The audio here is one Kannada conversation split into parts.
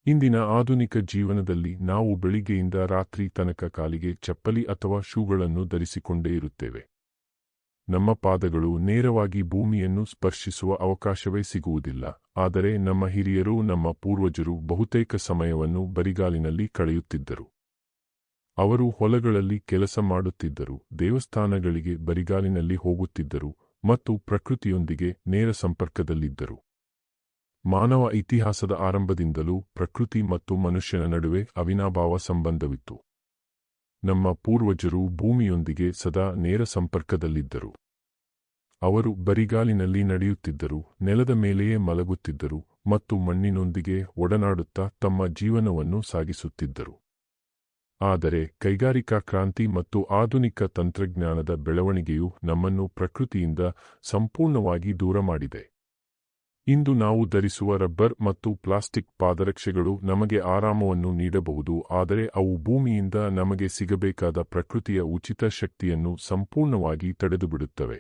ಇಂದಿನ ಆಧುನಿಕ ಜೀವನದಲ್ಲಿ ನಾವು ಬೆಳಿಗ್ಗೆಯಿಂದ ರಾತ್ರಿ ತನಕ ಕಾಲಿಗೆ ಚಪ್ಪಲಿ ಅಥವಾ ಶೂಗಳನ್ನು ಧರಿಸಿಕೊಂಡೇ ಇರುತ್ತೇವೆ. ನಮ್ಮ ಪಾದಗಳು ನೇರವಾಗಿ ಭೂಮಿಯನ್ನು ಸ್ಪರ್ಶಿಸುವ ಅವಕಾಶವೇ ಸಿಗುವುದಿಲ್ಲ. ಆದರೆ ನಮ್ಮ ಹಿರಿಯರು, ನಮ್ಮ ಪೂರ್ವಜರು ಬಹುತೇಕ ಸಮಯವನ್ನು ಬರಿಗಾಲಿನಲ್ಲಿ ಕಳೆಯುತ್ತಿದ್ದರು. ಅವರು ಹೊಲಗಳಲ್ಲಿ ಕೆಲಸ ಮಾಡುತ್ತಿದ್ದರು, ದೇವಸ್ಥಾನಗಳಿಗೆ ಬರಿಗಾಲಿನಲ್ಲಿ ಹೋಗುತ್ತಿದ್ದರು ಮತ್ತು ಪ್ರಕೃತಿಯೊಂದಿಗೆ ನೇರ ಸಂಪರ್ಕದಲ್ಲಿದ್ದರು. ಮಾನವ ಇತಿಹಾಸದ ಆರಂಭದಿಂದಲೂ ಪ್ರಕೃತಿ ಮತ್ತು ಮನುಷ್ಯನ ನಡುವೆ ಅವಿನಾಭಾವ ಸಂಬಂಧವಿತ್ತು. ನಮ್ಮ ಪೂರ್ವಜರು ಭೂಮಿಯೊಂದಿಗೆ ಸದಾ ನೇರ ಸಂಪರ್ಕದಲ್ಲಿದ್ದರು. ಅವರು ಬರಿಗಾಲಿನಲ್ಲಿ ನಡೆಯುತ್ತಿದ್ದರು, ನೆಲದ ಮೇಲೆಯೇ ಮಲಗುತ್ತಿದ್ದರು ಮತ್ತು ಮಣ್ಣಿನೊಂದಿಗೆ ಒಡನಾಡುತ್ತಾ ತಮ್ಮ ಜೀವನವನ್ನು ಸಾಗಿಸುತ್ತಿದ್ದರು. ಆದರೆ ಕೈಗಾರಿಕಾ ಕ್ರಾಂತಿ ಮತ್ತು ಆಧುನಿಕ ತಂತ್ರಜ್ಞಾನದ ಬೆಳವಣಿಗೆಯು ನಮ್ಮನ್ನು ಪ್ರಕೃತಿಯಿಂದ ಸಂಪೂರ್ಣವಾಗಿ ದೂರ ಮಾಡಿದೆ. ಇಂದು ನಾವು ಧರಿಸುವ ರಬ್ಬರ್ ಮತ್ತು ಪ್ಲಾಸ್ಟಿಕ್ ಪಾದರಕ್ಷೆಗಳು ನಮಗೆ ಆರಾಮವನ್ನು ನೀಡಬಹುದು, ಆದರೆ ಅವು ಭೂಮಿಯಿಂದ ನಮಗೆ ಸಿಗಬೇಕಾದ ಪ್ರಕೃತಿಯ ಉಚಿತ ಶಕ್ತಿಯನ್ನು ಸಂಪೂರ್ಣವಾಗಿ ತಡೆದುಬಿಡುತ್ತವೆ.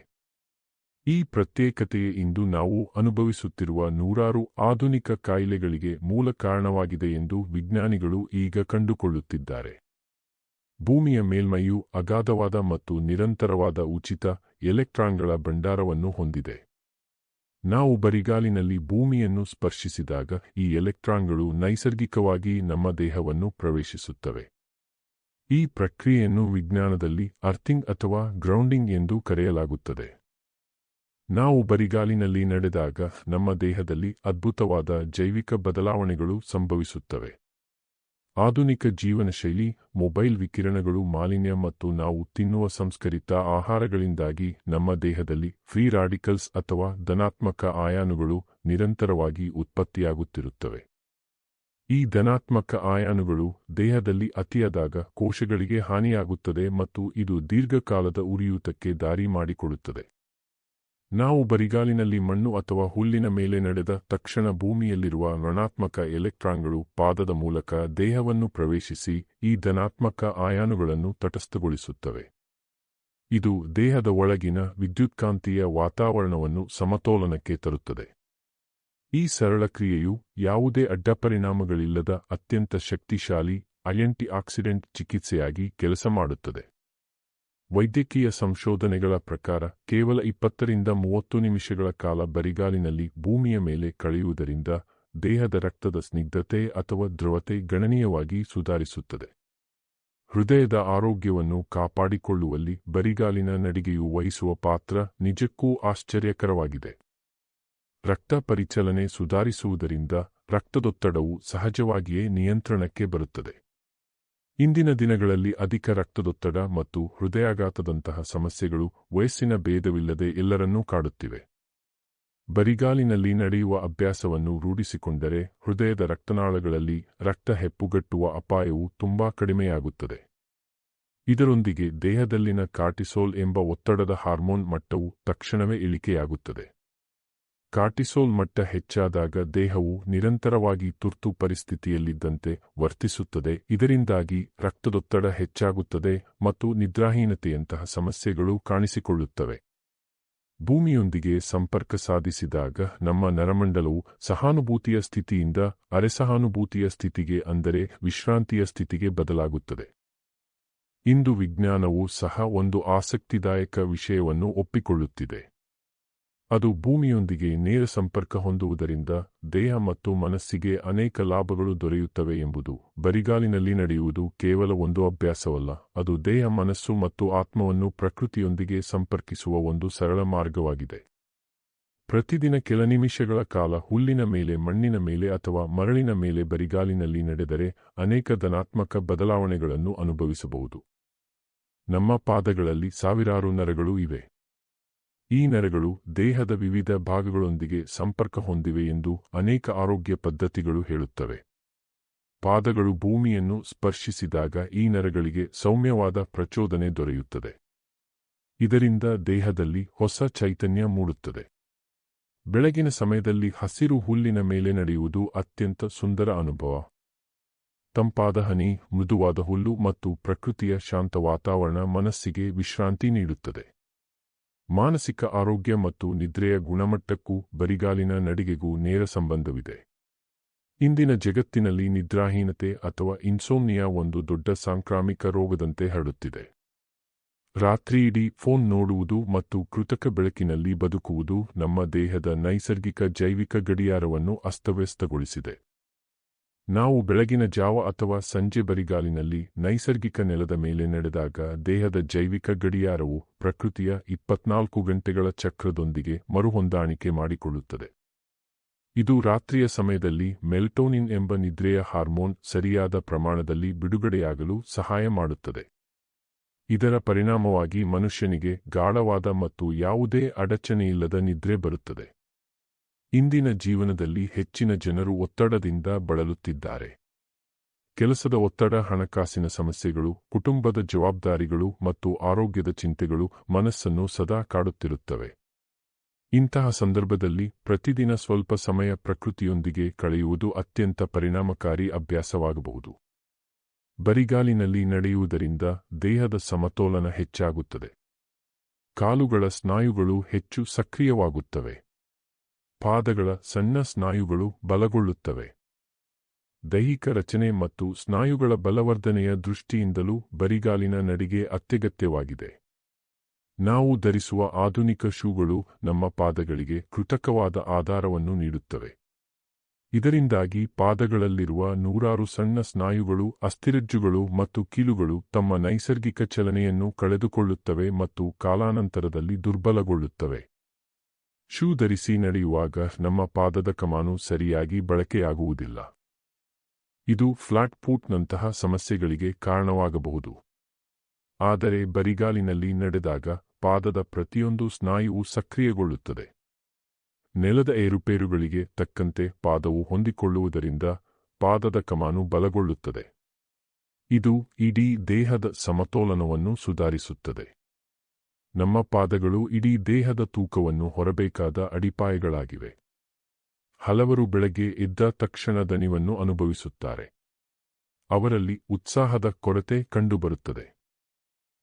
ಈ ಪ್ರತ್ಯೇಕತೆಯೇ ಇಂದು ನಾವು ಅನುಭವಿಸುತ್ತಿರುವ ನೂರಾರು ಆಧುನಿಕ ಕಾಯಿಲೆಗಳಿಗೆ ಮೂಲ ಕಾರಣವಾಗಿದೆ ಎಂದು ವಿಜ್ಞಾನಿಗಳು ಈಗ ಕಂಡುಕೊಳ್ಳುತ್ತಿದ್ದಾರೆ. ಭೂಮಿಯ ಮೇಲ್ಮೈಯು ಅಗಾಧವಾದ ಮತ್ತು ನಿರಂತರವಾದ ಉಚಿತ ಎಲೆಕ್ಟ್ರಾನ್ಗಳ ಭಂಡಾರವನ್ನು ಹೊಂದಿದೆ. ನಾವು ಬರಿಗಾಲಿನಲ್ಲಿ ಭೂಮಿಯನ್ನು ಸ್ಪರ್ಶಿಸಿದಾಗ ಈ ಎಲೆಕ್ಟ್ರಾನ್ಗಳು ನೈಸರ್ಗಿಕವಾಗಿ ನಮ್ಮ ದೇಹವನ್ನು ಪ್ರವೇಶಿಸುತ್ತವೆ. ಈ ಪ್ರಕ್ರಿಯೆಯನ್ನು ವಿಜ್ಞಾನದಲ್ಲಿ ಅರ್ಥಿಂಗ್ ಅಥವಾ ಗ್ರೌಂಡಿಂಗ್ ಎಂದು ಕರೆಯಲಾಗುತ್ತದೆ. ನಾವು ಬರಿಗಾಲಿನಲ್ಲಿ ನಡೆದಾಗ ನಮ್ಮ ದೇಹದಲ್ಲಿ ಅದ್ಭುತವಾದ ಜೈವಿಕ ಬದಲಾವಣೆಗಳು ಸಂಭವಿಸುತ್ತವೆ. ಆಧುನಿಕ ಜೀವನಶೈಲಿ, ಮೊಬೈಲ್ ವಿಕಿರಣಗಳು, ಮಾಲಿನ್ಯ ಮತ್ತು ನಾವು ತಿನ್ನುವ ಸಂಸ್ಕರಿತ ಆಹಾರಗಳಿಂದಾಗಿ ನಮ್ಮ ದೇಹದಲ್ಲಿ ಫ್ರೀ ರಾಡಿಕಲ್ಸ್ ಅಥವಾ ಧನಾತ್ಮಕ ಅಯಾನುಗಳು ನಿರಂತರವಾಗಿ ಉತ್ಪತ್ತಿಯಾಗುತ್ತಿರುತ್ತವೆ. ಈ ಧನಾತ್ಮಕ ಅಯಾನುಗಳು ದೇಹದಲ್ಲಿ ಅತಿಯಾದಾಗ ಕೋಶಗಳಿಗೆ ಹಾನಿಯಾಗುತ್ತದೆ ಮತ್ತು ಇದು ದೀರ್ಘಕಾಲದ ಉರಿಯೂತಕ್ಕೆ ದಾರಿ ಮಾಡಿಕೊಡುತ್ತದೆ. ನಾವು ಬರಿಗಾಲಿನಲ್ಲಿ ಮಣ್ಣು ಅಥವಾ ಹುಲ್ಲಿನ ಮೇಲೆ ನಡೆದ ತಕ್ಷಣ ಭೂಮಿಯಲ್ಲಿರುವ ಋಣಾತ್ಮಕ ಎಲೆಕ್ಟ್ರಾನ್ಗಳು ಪಾದದ ಮೂಲಕ ದೇಹವನ್ನು ಪ್ರವೇಶಿಸಿ ಈ ಧನಾತ್ಮಕ ಅಯಾನುಗಳನ್ನು ತಟಸ್ಥಗೊಳಿಸುತ್ತವೆ. ಇದು ದೇಹದ ಒಳಗಿನ ವಿದ್ಯುತ್ಕಾಂತೀಯ ವಾತಾವರಣವನ್ನು ಸಮತೋಲನಕ್ಕೆ ತರುತ್ತದೆ. ಈ ಸರಳ ಕ್ರಿಯೆಯು ಯಾವುದೇ ಅಡ್ಡಪರಿಣಾಮಗಳಿಲ್ಲದ ಅತ್ಯಂತ ಶಕ್ತಿಶಾಲಿ ಆಂಟಿ ಆಕ್ಸಿಡೆಂಟ್ ಚಿಕಿತ್ಸೆಯಾಗಿ ಕೆಲಸ ಮಾಡುತ್ತದೆ. ವೈದ್ಯಕೀಯ ಸಂಶೋಧನೆಗಳ ಪ್ರಕಾರ ಕೇವಲ 20ರಿಂದ 30 ನಿಮಿಷಗಳ ಕಾಲ ಬರಿಗಾಲಿನಲ್ಲಿ ಭೂಮಿಯ ಮೇಲೆ ಕಳೆಯುವುದರಿಂದ ದೇಹದ ರಕ್ತದ ಸ್ನಿಗ್ಧತೆ ಅಥವಾ ದ್ರವತೆ ಗಣನೀಯವಾಗಿ ಸುಧಾರಿಸುತ್ತದೆ. ಹೃದಯದ ಆರೋಗ್ಯವನ್ನು ಕಾಪಾಡಿಕೊಳ್ಳುವಲ್ಲಿ ಬರಿಗಾಲಿನ ನಡಿಗೆಯು ವಹಿಸುವ ಪಾತ್ರ ನಿಜಕ್ಕೂ ಆಶ್ಚರ್ಯಕರವಾಗಿದೆ. ರಕ್ತ ಪರಿಚಲನೆ ಸುಧಾರಿಸುವುದರಿಂದ ರಕ್ತದೊತ್ತಡವು ಸಹಜವಾಗಿಯೇ ನಿಯಂತ್ರಣಕ್ಕೆ ಬರುತ್ತದೆ. ಇಂದಿನ ದಿನಗಳಲ್ಲಿ ಅಧಿಕ ರಕ್ತದೊತ್ತಡ ಮತ್ತು ಹೃದಯಾಘಾತದಂತಹ ಸಮಸ್ಯೆಗಳು ವಯಸ್ಸಿನ ಭೇದವಿಲ್ಲದೆ ಎಲ್ಲರನ್ನೂ ಕಾಡುತ್ತಿವೆ. ಬರಿಗಾಲಿನಲ್ಲಿ ನಡೆಯುವ ಅಭ್ಯಾಸವನ್ನು ರೂಢಿಸಿಕೊಂಡರೆ ಹೃದಯದ ರಕ್ತನಾಳಗಳಲ್ಲಿ ರಕ್ತ ಹೆಪ್ಪುಗಟ್ಟುವ ಅಪಾಯವು ತುಂಬಾ ಕಡಿಮೆಯಾಗುತ್ತದೆ. ಇದರೊಂದಿಗೆ ದೇಹದಲ್ಲಿನ ಕಾರ್ಟಿಸೋಲ್ ಎಂಬ ಒತ್ತಡದ ಹಾರ್ಮೋನ್ ಮಟ್ಟವು ತಕ್ಷಣವೇ ಇಳಿಕೆಯಾಗುತ್ತದೆ. ಕಾರ್ಟಿಸೋಲ್ ಮಟ್ಟ ಹೆಚ್ಚಾದಾಗ ದೇಹವು ನಿರಂತರವಾಗಿ ತುರ್ತು ಪರಿಸ್ಥಿತಿಯಲ್ಲಿದ್ದಂತೆ ವರ್ತಿಸುತ್ತದೆ. ಇದರಿಂದಾಗಿ ರಕ್ತದೊತ್ತಡ ಹೆಚ್ಚಾಗುತ್ತದೆ ಮತ್ತು ನಿದ್ರಾಹೀನತೆಯಂತಹ ಸಮಸ್ಯೆಗಳು ಕಾಣಿಸಿಕೊಳ್ಳುತ್ತವೆ. ಭೂಮಿಯೊಂದಿಗೆ ಸಂಪರ್ಕ ಸಾಧಿಸಿದಾಗ ನಮ್ಮ ನರಮಂಡಲವು ಸಹಾನುಭೂತಿಯ ಸ್ಥಿತಿಯಿಂದ ಅರೆಸಹಾನುಭೂತಿಯ ಸ್ಥಿತಿಗೆ, ಅಂದರೆ ವಿಶ್ರಾಂತಿಯ ಸ್ಥಿತಿಗೆ ಬದಲಾಗುತ್ತದೆ. ಇಂದು ವಿಜ್ಞಾನವು ಸಹ ಒಂದು ಆಸಕ್ತಿದಾಯಕ ವಿಷಯವನ್ನು ಒಪ್ಪಿಕೊಳ್ಳುತ್ತಿದೆ. ಅದು ಭೂಮಿಯೊಂದಿಗೆ ನೇರ ಸಂಪರ್ಕ ಹೊಂದುವುದರಿಂದ ದೇಹ ಮತ್ತು ಮನಸ್ಸಿಗೆ ಅನೇಕ ಲಾಭಗಳು ದೊರೆಯುತ್ತವೆ ಎಂಬುದು. ಬರಿಗಾಲಿನಲ್ಲಿ ನಡೆಯುವುದು ಕೇವಲ ಒಂದು ಅಭ್ಯಾಸವಲ್ಲ, ಅದು ದೇಹ, ಮನಸ್ಸು ಮತ್ತು ಆತ್ಮವನ್ನು ಪ್ರಕೃತಿಯೊಂದಿಗೆ ಸಂಪರ್ಕಿಸುವ ಒಂದು ಸರಳ ಮಾರ್ಗವಾಗಿದೆ. ಪ್ರತಿದಿನ ಕೆಲ ನಿಮಿಷಗಳ ಕಾಲ ಹುಲ್ಲಿನ ಮೇಲೆ, ಮಣ್ಣಿನ ಮೇಲೆ ಅಥವಾ ಮರಳಿನ ಮೇಲೆ ಬರಿಗಾಲಿನಲ್ಲಿ ನಡೆದರೆ ಅನೇಕ ಧನಾತ್ಮಕ ಬದಲಾವಣೆಗಳನ್ನು ಅನುಭವಿಸಬಹುದು. ನಮ್ಮ ಪಾದಗಳಲ್ಲಿ ಸಾವಿರಾರು ನರಗಳು ಇವೆ. ಈ ನರಗಳು ದೇಹದ ವಿವಿಧ ಭಾಗಗಳೊಂದಿಗೆ ಸಂಪರ್ಕ ಹೊಂದಿವೆ ಎಂದು ಅನೇಕ ಆರೋಗ್ಯ ಪದ್ಧತಿಗಳು ಹೇಳುತ್ತವೆ. ಪಾದಗಳು ಭೂಮಿಯನ್ನು ಸ್ಪರ್ಶಿಸಿದಾಗ ಈ ನರಗಳಿಗೆ ಸೌಮ್ಯವಾದ ಪ್ರಚೋದನೆ ದೊರೆಯುತ್ತದೆ. ಇದರಿಂದ ದೇಹದಲ್ಲಿ ಹೊಸ ಚೈತನ್ಯ ಮೂಡುತ್ತದೆ. ಬೆಳಗಿನ ಸಮಯದಲ್ಲಿ ಹಸಿರು ಹುಲ್ಲಿನ ಮೇಲೆ ನಡೆಯುವುದು ಅತ್ಯಂತ ಸುಂದರ ಅನುಭವ. ತಂಪಾದ ಹನಿ, ಮೃದುವಾದ ಹುಲ್ಲು ಮತ್ತು ಪ್ರಕೃತಿಯ ಶಾಂತ ವಾತಾವರಣ ಮನಸ್ಸಿಗೆ ವಿಶ್ರಾಂತಿ ನೀಡುತ್ತದೆ. ಮಾನಸಿಕ ಆರೋಗ್ಯ ಮತ್ತು ನಿದ್ರೆಯ ಗುಣಮಟ್ಟಕ್ಕೂ ಬರಿಗಾಲಿನ ನಡಿಗೆಗೂ ನೇರ ಸಂಬಂಧವಿದೆ. ಇಂದಿನ ಜಗತ್ತಿನಲ್ಲಿ ನಿದ್ರಾಹೀನತೆ ಅಥವಾ ಇನ್ಸೋಮ್ನಿಯಾ ಒಂದು ದೊಡ್ಡ ಸಾಂಕ್ರಾಮಿಕ ರೋಗದಂತೆ ಹರಡುತ್ತಿದೆ. ರಾತ್ರಿಯಿಡೀ ಫೋನ್ ನೋಡುವುದು ಮತ್ತು ಕೃತಕ ಬೆಳಕಿನಲ್ಲಿ ಬದುಕುವುದು ನಮ್ಮ ದೇಹದ ನೈಸರ್ಗಿಕ ಜೈವಿಕ ಗಡಿಯಾರವನ್ನು ಅಸ್ತವ್ಯಸ್ತಗೊಳಿಸಿದೆ. ನಾವು ಬೆಳಗಿನ ಜಾವ ಅಥವಾ ಸಂಜೆ ಬರಿಗಾಲಿನಲ್ಲಿ ನೈಸರ್ಗಿಕ ನೆಲದ ಮೇಲೆ ನಡೆದಾಗ ದೇಹದ ಜೈವಿಕ ಗಡಿಯಾರವು ಪ್ರಕೃತಿಯ 24 ಗಂಟೆಗಳ ಚಕ್ರದೊಂದಿಗೆ ಮರುಹೊಂದಾಣಿಕೆ ಮಾಡಿಕೊಳ್ಳುತ್ತದೆ. ಇದು ರಾತ್ರಿಯ ಸಮಯದಲ್ಲಿ ಮೆಲಟೋನಿನ್ ಎಂಬ ನಿದ್ರೆಯ ಹಾರ್ಮೋನ್ ಸರಿಯಾದ ಪ್ರಮಾಣದಲ್ಲಿ ಬಿಡುಗಡೆಯಾಗಲು ಸಹಾಯ ಮಾಡುತ್ತದೆ. ಇದರ ಪರಿಣಾಮವಾಗಿ ಮನುಷ್ಯನಿಗೆ ಗಾಢವಾದ ಮತ್ತು ಯಾವುದೇ ಅಡಚಣೆಯಿಲ್ಲದ ನಿದ್ರೆ ಬರುತ್ತದೆ. ಇಂದಿನ ಜೀವನದಲ್ಲಿ ಹೆಚ್ಚಿನ ಜನರು ಒತ್ತಡದಿಂದ ಬಳಲುತ್ತಿದ್ದಾರೆ. ಕೆಲಸದ ಒತ್ತಡ, ಹಣಕಾಸಿನ ಸಮಸ್ಯೆಗಳು, ಕುಟುಂಬದ ಜವಾಬ್ದಾರಿಗಳು ಮತ್ತು ಆರೋಗ್ಯದ ಚಿಂತೆಗಳು ಮನಸ್ಸನ್ನು ಸದಾ ಕಾಡುತ್ತಿರುತ್ತವೆ. ಇಂತಹ ಸಂದರ್ಭದಲ್ಲಿ ಪ್ರತಿದಿನ ಸ್ವಲ್ಪ ಸಮಯ ಪ್ರಕೃತಿಯೊಂದಿಗೆ ಕಳೆಯುವುದು ಅತ್ಯಂತ ಪರಿಣಾಮಕಾರಿ ಅಭ್ಯಾಸವಾಗಬಹುದು. ಬರಿಗಾಲಿನಲ್ಲಿ ನಡೆಯುವುದರಿಂದ ದೇಹದ ಸಮತೋಲನ ಹೆಚ್ಚಾಗುತ್ತದೆ. ಕಾಲುಗಳ ಸ್ನಾಯುಗಳು ಹೆಚ್ಚು ಸಕ್ರಿಯವಾಗುತ್ತವೆ. ಪಾದಗಳ ಸಣ್ಣ ಸ್ನಾಯುಗಳು ಬಲಗೊಳ್ಳುತ್ತವೆ. ದೈಹಿಕ ರಚನೆ ಮತ್ತು ಸ್ನಾಯುಗಳ ಬಲವರ್ಧನೆಯ ದೃಷ್ಟಿಯಿಂದಲೂ ಬರಿಗಾಲಿನ ನಡಿಗೆ ಅತ್ಯಗತ್ಯವಾಗಿದೆ. ನಾವು ಧರಿಸುವ ಆಧುನಿಕ ಶೂಗಳು ನಮ್ಮ ಪಾದಗಳಿಗೆ ಕೃತಕವಾದ ಆಧಾರವನ್ನು ನೀಡುತ್ತವೆ. ಇದರಿಂದಾಗಿ ಪಾದಗಳಲ್ಲಿರುವ ನೂರಾರು ಸಣ್ಣ ಸ್ನಾಯುಗಳು, ಅಸ್ಥಿರಜ್ಜುಗಳು ಮತ್ತು ಕೀಲುಗಳು ತಮ್ಮ ನೈಸರ್ಗಿಕ ಚಲನೆಯನ್ನು ಕಳೆದುಕೊಳ್ಳುತ್ತವೆ ಮತ್ತು ಕಾಲಾನಂತರದಲ್ಲಿ ದುರ್ಬಲಗೊಳ್ಳುತ್ತವೆ. ಶೂ ಧರಿಸಿ ನಡೆಯುವಾಗ ನಮ್ಮ ಪಾದದ ಕಮಾನು ಸರಿಯಾಗಿ ಬಳಕೆಯಾಗುವುದಿಲ್ಲ. ಇದು ಫ್ಲಾಟ್ ಫೂಟ್ನಂತಹ ಸಮಸ್ಯೆಗಳಿಗೆ ಕಾರಣವಾಗಬಹುದು. ಆದರೆ ಬರಿಗಾಲಿನಲ್ಲಿ ನಡೆದಾಗ ಪಾದದ ಪ್ರತಿಯೊಂದು ಸ್ನಾಯುವು ಸಕ್ರಿಯಗೊಳ್ಳುತ್ತದೆ. ನೆಲದ ಏರುಪೇರುಗಳಿಗೆ ತಕ್ಕಂತೆ ಪಾದವು ಹೊಂದಿಕೊಳ್ಳುವುದರಿಂದ ಪಾದದ ಕಮಾನು ಬಲಗೊಳ್ಳುತ್ತದೆ. ಇದು ಇಡೀ ದೇಹದ ಸಮತೋಲನವನ್ನು ಸುಧಾರಿಸುತ್ತದೆ. ನಮ್ಮ ಪಾದಗಳು ಇಡೀ ದೇಹದ ತೂಕವನ್ನು ಹೊರಬೇಕಾದ ಅಡಿಪಾಯಗಳಾಗಿವೆ. ಹಲವರು ಬೆಳಗ್ಗೆ ಎದ್ದ ತಕ್ಷಣ ದಣಿವನ್ನು ಅನುಭವಿಸುತ್ತಾರೆ. ಅವರಲ್ಲಿ ಉತ್ಸಾಹದ ಕೊರತೆ ಕಂಡುಬರುತ್ತದೆ.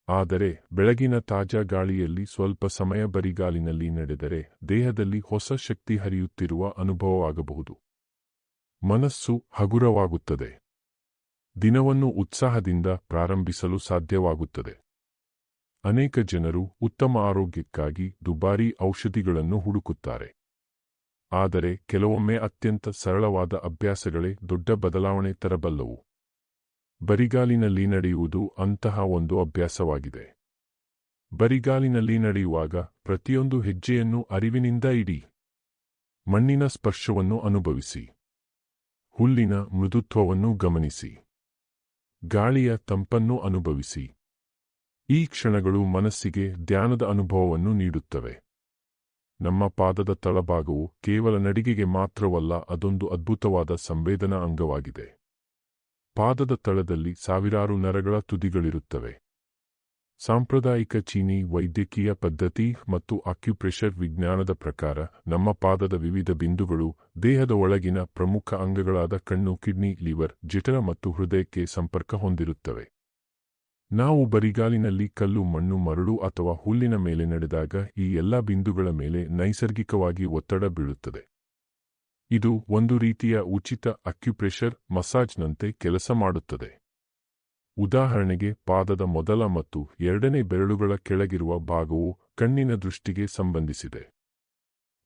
ಆದರೆ ಬೆಳಗಿನ ತಾಜಾ ಗಾಳಿಯಲ್ಲಿ ಸ್ವಲ್ಪ ಸಮಯ ಬರಿಗಾಲಿನಲ್ಲಿ ನಡೆದರೆ ದೇಹದಲ್ಲಿ ಹೊಸ ಶಕ್ತಿ ಹರಿಯುತ್ತಿರುವ ಅನುಭವವಾಗಬಹುದು. ಮನಸ್ಸು ಹಗುರವಾಗುತ್ತದೆ. ದಿನವನ್ನು ಉತ್ಸಾಹದಿಂದ ಪ್ರಾರಂಭಿಸಲು ಸಾಧ್ಯವಾಗುತ್ತದೆ. ಅನೇಕ ಜನರು ಉತ್ತಮ ಆರೋಗ್ಯಕ್ಕಾಗಿ ದುಬಾರಿ ಔಷಧಿಗಳನ್ನು ಹುಡುಕುತ್ತಾರೆ. ಆದರೆ ಕೆಲವೊಮ್ಮೆ ಅತ್ಯಂತ ಸರಳವಾದ ಅಭ್ಯಾಸಗಳೇ ದೊಡ್ಡ ಬದಲಾವಣೆ ತರಬಲ್ಲವು. ಬರಿಗಾಲಿನಲ್ಲಿ ನಡೆಯುವುದು ಅಂತಹ ಒಂದು ಅಭ್ಯಾಸವಾಗಿದೆ. ಬರಿಗಾಲಿನಲ್ಲಿ ನಡೆಯುವಾಗ ಪ್ರತಿಯೊಂದು ಹೆಜ್ಜೆಯನ್ನು ಅರಿವಿನಿಂದ ಇಡಿ. ಮಣ್ಣಿನ ಸ್ಪರ್ಶವನ್ನು ಅನುಭವಿಸಿ. ಹುಲ್ಲಿನ ಮೃದುತ್ವವನ್ನು ಗಮನಿಸಿ. ಗಾಳಿಯ ತಂಪನ್ನು ಅನುಭವಿಸಿ. ಈ ಕ್ಷಣಗಳು ಮನಸ್ಸಿಗೆ ಧ್ಯಾನದ ಅನುಭವವನ್ನು ನೀಡುತ್ತವೆ. ನಮ್ಮ ಪಾದದ ತಳಭಾಗವು ಕೇವಲ ನಡಿಗೆಗೆ ಮಾತ್ರವಲ್ಲ, ಅದೊಂದು ಅದ್ಭುತವಾದ ಸಂವೇದನಾ ಅಂಗವಾಗಿದೆ. ಪಾದದ ತಳದಲ್ಲಿ ಸಾವಿರಾರು ನರಗಳ ತುದಿಗಳಿರುತ್ತವೆ. ಸಾಂಪ್ರದಾಯಿಕ ಚೀನಿ ವೈದ್ಯಕೀಯ ಪದ್ಧತಿ ಮತ್ತು ಅಕ್ಯುಪ್ರೆಷರ್ ವಿಜ್ಞಾನದ ಪ್ರಕಾರ ನಮ್ಮ ಪಾದದ ವಿವಿಧ ಬಿಂದುಗಳು ದೇಹದ ಒಳಗಿನ ಪ್ರಮುಖ ಅಂಗಗಳಾದ ಕಣ್ಣು, ಕಿಡ್ನಿ, ಲಿವರ್, ಜಠರ ಮತ್ತು ಹೃದಯಕ್ಕೆ ಸಂಪರ್ಕ ಹೊಂದಿರುತ್ತವೆ. ನಾವು ಬರಿಗಾಲಿನಲ್ಲಿ ಕಲ್ಲು, ಮಣ್ಣು, ಮರಳು ಅಥವಾ ಹುಲ್ಲಿನ ಮೇಲೆ ನಡೆದಾಗ ಈ ಎಲ್ಲಾ ಬಿಂದುಗಳ ಮೇಲೆ ನೈಸರ್ಗಿಕವಾಗಿ ಒತ್ತಡ ಬೀಳುತ್ತದೆ. ಇದು ಒಂದು ರೀತಿಯ ಉಚಿತ ಅಕ್ಯುಪ್ರೆಷರ್ ಮಸಾಜ್ನಂತೆ ಕೆಲಸ ಮಾಡುತ್ತದೆ. ಉದಾಹರಣೆಗೆ, ಪಾದದ ಮೊದಲ ಮತ್ತು ಎರಡನೇ ಬೆರಳುಗಳ ಕೆಳಗಿರುವ ಭಾಗವು ಕಣ್ಣಿನ ದೃಷ್ಟಿಗೆ ಸಂಬಂಧಿಸಿದೆ.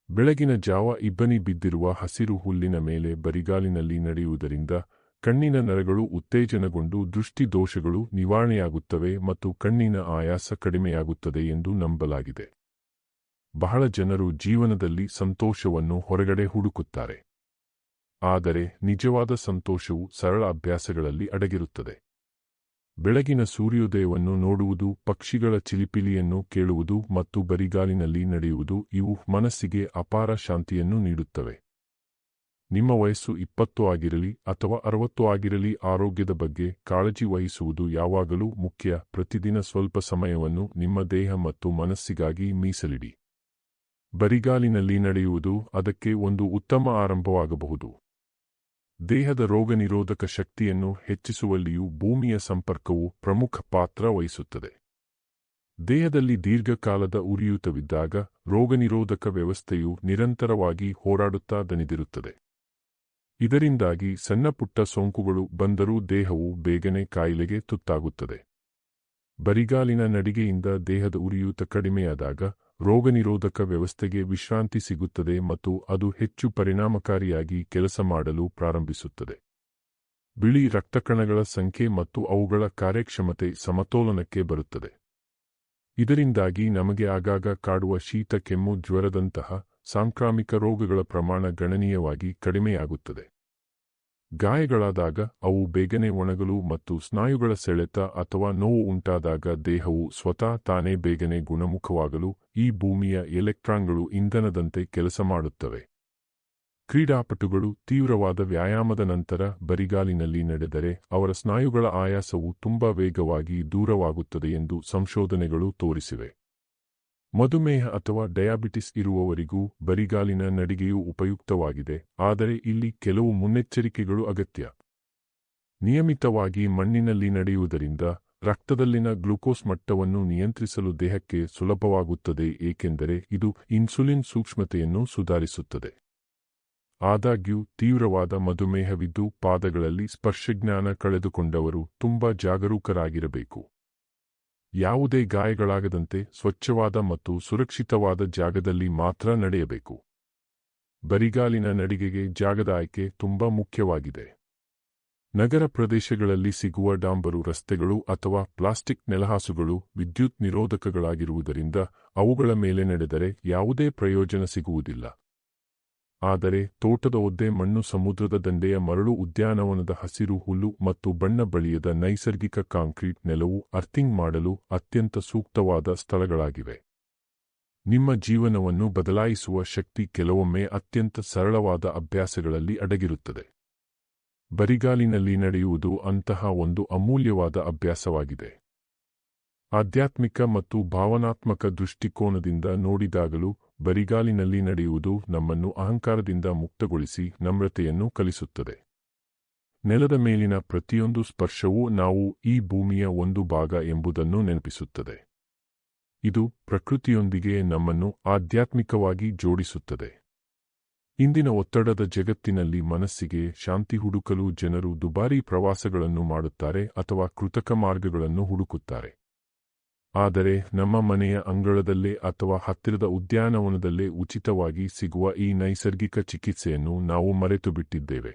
ಬೆಳಗಿನ ಜಾವ ಇಬ್ಬನಿ ಬಿದ್ದಿರುವ ಹಸಿರು ಹುಲ್ಲಿನ ಮೇಲೆ ಬರಿಗಾಲಿನಲ್ಲಿ ನಡೆಯುವುದರಿಂದ ಕಣ್ಣಿನ ನರಗಳು ಉತ್ತೇಜನಗೊಂಡು ದೃಷ್ಟಿ ದೋಷಗಳು ನಿವಾರಣೆಯಾಗುತ್ತವೆ ಮತ್ತು ಕಣ್ಣಿನ ಆಯಾಸ ಕಡಿಮೆಯಾಗುತ್ತದೆ ಎಂದು ನಂಬಲಾಗಿದೆ. ಬಹಳ ಜನರು ಜೀವನದಲ್ಲಿ ಸಂತೋಷವನ್ನು ಹೊರಗಡೆ ಹುಡುಕುತ್ತಾರೆ. ಆದರೆ ನಿಜವಾದ ಸಂತೋಷವು ಸರಳ ಅಭ್ಯಾಸಗಳಲ್ಲಿ ಅಡಗಿರುತ್ತದೆ. ಬೆಳಗಿನ ಸೂರ್ಯೋದಯವನ್ನು ನೋಡುವುದು, ಪಕ್ಷಿಗಳ ಚಿಲಿಪಿಲಿಯನ್ನು ಕೇಳುವುದು ಮತ್ತು ಬರಿಗಾಲಿನಲ್ಲಿ ನಡೆಯುವುದು ಇವು ಮನಸ್ಸಿಗೆ ಅಪಾರ ಶಾಂತಿಯನ್ನು ನೀಡುತ್ತವೆ. ನಿಮ್ಮ ವಯಸ್ಸು 20 ಆಗಿರಲಿ ಅಥವಾ 60 ಆಗಿರಲಿ, ಆರೋಗ್ಯದ ಬಗ್ಗೆ ಕಾಳಜಿ ವಹಿಸುವುದು ಯಾವಾಗಲೂ ಮುಖ್ಯ. ಪ್ರತಿದಿನ ಸ್ವಲ್ಪ ಸಮಯವನ್ನು ನಿಮ್ಮ ದೇಹ ಮತ್ತು ಮನಸ್ಸಿಗಾಗಿ ಮೀಸಲಿಡಿ. ಬರಿಗಾಲಿನಲ್ಲಿ ನಡೆಯುವುದು ಅದಕ್ಕೆ ಒಂದು ಉತ್ತಮ ಆರಂಭವಾಗಬಹುದು. ದೇಹದ ರೋಗನಿರೋಧಕ ಶಕ್ತಿಯನ್ನು ಹೆಚ್ಚಿಸುವಲ್ಲಿಯೂ ಭೂಮಿಯ ಸಂಪರ್ಕವು ಪ್ರಮುಖ ಪಾತ್ರ ವಹಿಸುತ್ತದೆ. ದೇಹದಲ್ಲಿ ದೀರ್ಘಕಾಲದ ಉರಿಯೂತವಿದ್ದಾಗ ರೋಗನಿರೋಧಕ ವ್ಯವಸ್ಥೆಯು ನಿರಂತರವಾಗಿ ಹೋರಾಡುತ್ತಾ ದಣಿದಿರುತ್ತದೆ. ಇದರಿಂದಾಗಿ ಸಣ್ಣಪುಟ್ಟ ಸೋಂಕುಗಳು ಬಂದರೂ ದೇಹವು ಬೇಗನೆ ಕಾಯಿಲೆಗೆ ತುತ್ತಾಗುತ್ತದೆ. ಬರಿಗಾಲಿನ ನಡಿಗೆಯಿಂದ ದೇಹದ ಉರಿಯೂತ ಕಡಿಮೆಯಾದಾಗ ರೋಗನಿರೋಧಕ ವ್ಯವಸ್ಥೆಗೆ ವಿಶ್ರಾಂತಿ ಸಿಗುತ್ತದೆ ಮತ್ತು ಅದು ಹೆಚ್ಚು ಪರಿಣಾಮಕಾರಿಯಾಗಿ ಕೆಲಸ ಮಾಡಲು ಪ್ರಾರಂಭಿಸುತ್ತದೆ. ಬಿಳಿ ರಕ್ತಕಣಗಳ ಸಂಖ್ಯೆ ಮತ್ತು ಅವುಗಳ ಕಾರ್ಯಕ್ಷಮತೆ ಸಮತೋಲನಕ್ಕೆ ಬರುತ್ತದೆ. ಇದರಿಂದಾಗಿ ನಮಗೆ ಆಗಾಗ ಕಾಡುವ ಶೀತ, ಕೆಮ್ಮು, ಜ್ವರದಂತಹ ಸಾಂಕ್ರಾಮಿಕ ರೋಗಗಳ ಪ್ರಮಾಣ ಗಣನೀಯವಾಗಿ ಕಡಿಮೆಯಾಗುತ್ತದೆ. ಗಾಯಗಳಾದಾಗ ಅವು ಬೇಗನೆ ಒಣಗಲು ಮತ್ತು ಸ್ನಾಯುಗಳ ಸೆಳೆತ ಅಥವಾ ನೋವು ಉಂಟಾದಾಗ ದೇಹವು ಸ್ವತಃ ತಾನೇ ಬೇಗನೆ ಗುಣಮುಖವಾಗಲು ಈ ಭೂಮಿಯ ಎಲೆಕ್ಟ್ರಾನ್ಗಳು ಇಂಧನದಂತೆ ಕೆಲಸ ಮಾಡುತ್ತವೆ. ಕ್ರೀಡಾಪಟುಗಳು ತೀವ್ರವಾದ ವ್ಯಾಯಾಮದ ನಂತರ ಬರಿಗಾಲಿನಲ್ಲಿ ನಡೆದರೆ ಅವರ ಸ್ನಾಯುಗಳ ಆಯಾಸವು ತುಂಬಾ ವೇಗವಾಗಿ ದೂರವಾಗುತ್ತದೆ ಎಂದು ಸಂಶೋಧನೆಗಳು ತೋರಿಸಿವೆ. ಮಧುಮೇಹ ಅಥವಾ ಡಯಾಬಿಟಿಸ್ ಇರುವವರಿಗೂ ಬರಿಗಾಲಿನ ನಡಿಗೆಯು ಉಪಯುಕ್ತವಾಗಿದೆ, ಆದರೆ ಇಲ್ಲಿ ಕೆಲವು ಮುನ್ನೆಚ್ಚರಿಕೆಗಳು ಅಗತ್ಯ. ನಿಯಮಿತವಾಗಿ ಮಣ್ಣಿನಲ್ಲಿ ನಡೆಯುವುದರಿಂದ ರಕ್ತದಲ್ಲಿನ ಗ್ಲೂಕೋಸ್ ಮಟ್ಟವನ್ನು ನಿಯಂತ್ರಿಸಲು ದೇಹಕ್ಕೆ ಸುಲಭವಾಗುತ್ತದೆ, ಏಕೆಂದರೆ ಇದು ಇನ್ಸುಲಿನ್ ಸೂಕ್ಷ್ಮತೆಯನ್ನು ಸುಧಾರಿಸುತ್ತದೆ. ಆದಾಗ್ಯೂ ತೀವ್ರವಾದ ಮಧುಮೇಹವಿದ್ದು ಪಾದಗಳಲ್ಲಿ ಸ್ಪರ್ಶಜ್ಞಾನ ಕಳೆದುಕೊಂಡವರು ತುಂಬಾ ಜಾಗರೂಕರಾಗಿರಬೇಕು. ಯಾವುದೇ ಗಾಯಗಳಾಗದಂತೆ ಸ್ವಚ್ಛವಾದ ಮತ್ತು ಸುರಕ್ಷಿತವಾದ ಜಾಗದಲ್ಲಿ ಮಾತ್ರ ನಡೆಯಬೇಕು. ಬರಿಗಾಲಿನ ನಡಿಗೆಗೆ ಜಾಗದ ಆಯ್ಕೆ ತುಂಬಾ ಮುಖ್ಯವಾಗಿದೆ. ನಗರ ಪ್ರದೇಶಗಳಲ್ಲಿ ಸಿಗುವ ಡಾಂಬರು ರಸ್ತೆಗಳು ಅಥವಾ ಪ್ಲಾಸ್ಟಿಕ್ ನೆಲಹಾಸುಗಳು ವಿದ್ಯುತ್ ನಿರೋಧಕಗಳಾಗಿರುವುದರಿಂದ ಅವುಗಳ ಮೇಲೆ ನಡೆದರೆ ಯಾವುದೇ ಪ್ರಯೋಜನ ಸಿಗುವುದಿಲ್ಲ. ಆದರೆ ತೋಟದ ಒದ್ದೆ ಮಣ್ಣು, ಸಮುದ್ರದ ದಂಡೆಯ ಮರಳು, ಉದ್ಯಾನವನದ ಹಸಿರು ಹುಲ್ಲು ಮತ್ತು ಬಣ್ಣ ಬಳಿಯದ ನೈಸರ್ಗಿಕ ಕಾಂಕ್ರೀಟ್ ನೆಲವು ಅರ್ಥಿಂಗ್ ಮಾಡಲು ಅತ್ಯಂತ ಸೂಕ್ತವಾದ ಸ್ಥಳಗಳಾಗಿವೆ. ನಿಮ್ಮ ಜೀವನವನ್ನು ಬದಲಾಯಿಸುವ ಶಕ್ತಿ ಕೆಲವೊಮ್ಮೆ ಅತ್ಯಂತ ಸರಳವಾದ ಅಭ್ಯಾಸಗಳಲ್ಲಿ ಅಡಗಿರುತ್ತದೆ. ಬರಿಗಾಲಿನಲ್ಲಿ ನಡೆಯುವುದು ಅಂತಹ ಒಂದು ಅಮೂಲ್ಯವಾದ ಅಭ್ಯಾಸವಾಗಿದೆ. ಆಧ್ಯಾತ್ಮಿಕ ಮತ್ತು ಭಾವನಾತ್ಮಕ ದೃಷ್ಟಿಕೋನದಿಂದ ನೋಡಿದಾಗಲೂ ಬರಿಗಾಲಿನಲ್ಲಿ ನಡೆಯುವುದು ನಮ್ಮನ್ನು ಅಹಂಕಾರದಿಂದ ಮುಕ್ತಗೊಳಿಸಿ ನಮ್ರತೆಯನ್ನು ಕಲಿಸುತ್ತದೆ. ನೆಲದ ಮೇಲಿನ ಪ್ರತಿಯೊಂದು ಸ್ಪರ್ಶವೂ ನಾವು ಈ ಭೂಮಿಯ ಒಂದು ಭಾಗ ಎಂಬುದನ್ನು ನೆನಪಿಸುತ್ತದೆ. ಇದು ಪ್ರಕೃತಿಯೊಂದಿಗೆ ನಮ್ಮನ್ನು ಆಧ್ಯಾತ್ಮಿಕವಾಗಿ ಜೋಡಿಸುತ್ತದೆ. ಇಂದಿನ ಒತ್ತಡದ ಜಗತ್ತಿನಲ್ಲಿ ಮನಸ್ಸಿಗೆ ಶಾಂತಿ ಹುಡುಕಲು ಜನರು ದುಬಾರಿ ಪ್ರವಾಸಗಳನ್ನು ಮಾಡುತ್ತಾರೆ ಅಥವಾ ಕೃತಕ ಮಾರ್ಗಗಳನ್ನು ಹುಡುಕುತ್ತಾರೆ. ಆದರೆ ನಮ್ಮ ಮನೆಯ ಅಂಗಳದಲ್ಲೇ ಅಥವಾ ಹತ್ತಿರದ ಉದ್ಯಾನವನದಲ್ಲೇ ಉಚಿತವಾಗಿ ಸಿಗುವ ಈ ನೈಸರ್ಗಿಕ ಚಿಕಿತ್ಸೆಯನ್ನು ನಾವು ಮರೆತುಬಿಟ್ಟಿದ್ದೇವೆ.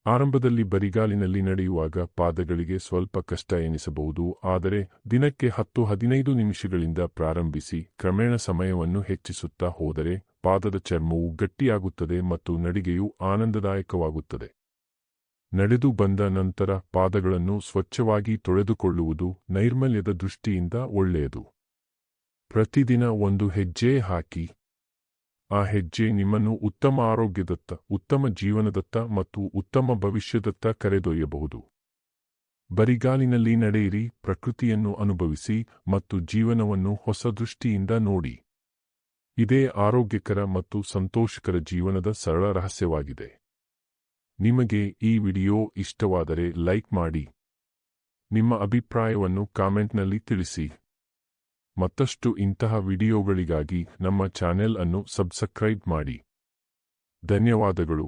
ಆರಂಭದಲ್ಲಿ ಬರಿಗಾಲಿನಲ್ಲಿ ನಡೆಯುವಾಗ ಪಾದಗಳಿಗೆ ಸ್ವಲ್ಪ ಕಷ್ಟ ಎನಿಸಬಹುದು, ಆದರೆ ದಿನಕ್ಕೆ 10-15 ನಿಮಿಷಗಳಿಂದ ಪ್ರಾರಂಭಿಸಿ ಕ್ರಮೇಣ ಸಮಯವನ್ನು ಹೆಚ್ಚಿಸುತ್ತಾ ಹೋದರೆ ಪಾದದ ಚರ್ಮವು ಗಟ್ಟಿಯಾಗುತ್ತದೆ ಮತ್ತು ನಡಿಗೆಯು ಆನಂದದಾಯಕವಾಗುತ್ತದೆ. ನಡೆದು ಬಂದ ನಂತರ ಪಾದಗಳನ್ನು ಸ್ವಚ್ಛವಾಗಿ ತೊಳೆದುಕೊಳ್ಳುವುದು ನೈರ್ಮಲ್ಯದ ದೃಷ್ಟಿಯಿಂದ ಒಳ್ಳೆಯದು. ಪ್ರತಿದಿನ ಒಂದು ಹೆಜ್ಜೆ ಹಾಕಿ. ಆ ಹೆಜ್ಜೆ ನಿಮ್ಮನ್ನು ಉತ್ತಮ ಆರೋಗ್ಯದತ್ತ, ಉತ್ತಮ ಜೀವನದತ್ತ ಮತ್ತು ಉತ್ತಮ ಭವಿಷ್ಯದತ್ತ ಕರೆದೊಯ್ಯಬಹುದು. ಬರಿಗಾಲಿನಲ್ಲಿ ನಡೆಯಿರಿ, ಪ್ರಕೃತಿಯನ್ನು ಅನುಭವಿಸಿ ಮತ್ತು ಜೀವನವನ್ನು ಹೊಸ ದೃಷ್ಟಿಯಿಂದ ನೋಡಿ. ಇದೇ ಆರೋಗ್ಯಕರ ಮತ್ತು ಸಂತೋಷಕರ ಜೀವನದ ಸರಳ ರಹಸ್ಯವಾಗಿದೆ. ನಿಮಗೆ ಈ ವಿಡಿಯೋ ಇಷ್ಟವಾದರೆ ಲೈಕ್ ಮಾಡಿ. ನಿಮ್ಮ ಅಭಿಪ್ರಾಯವನ್ನು ಕಾಮೆಂಟ್ನಲ್ಲಿ ತಿಳಿಸಿ. ಮತ್ತಷ್ಟು ಇಂತಹ ವಿಡಿಯೋಗಳಿಗಾಗಿ ನಮ್ಮ ಚಾನೆಲ್ ಅನ್ನು ಸಬ್ಸ್ಕ್ರೈಬ್ ಮಾಡಿ. ಧನ್ಯವಾದಗಳು.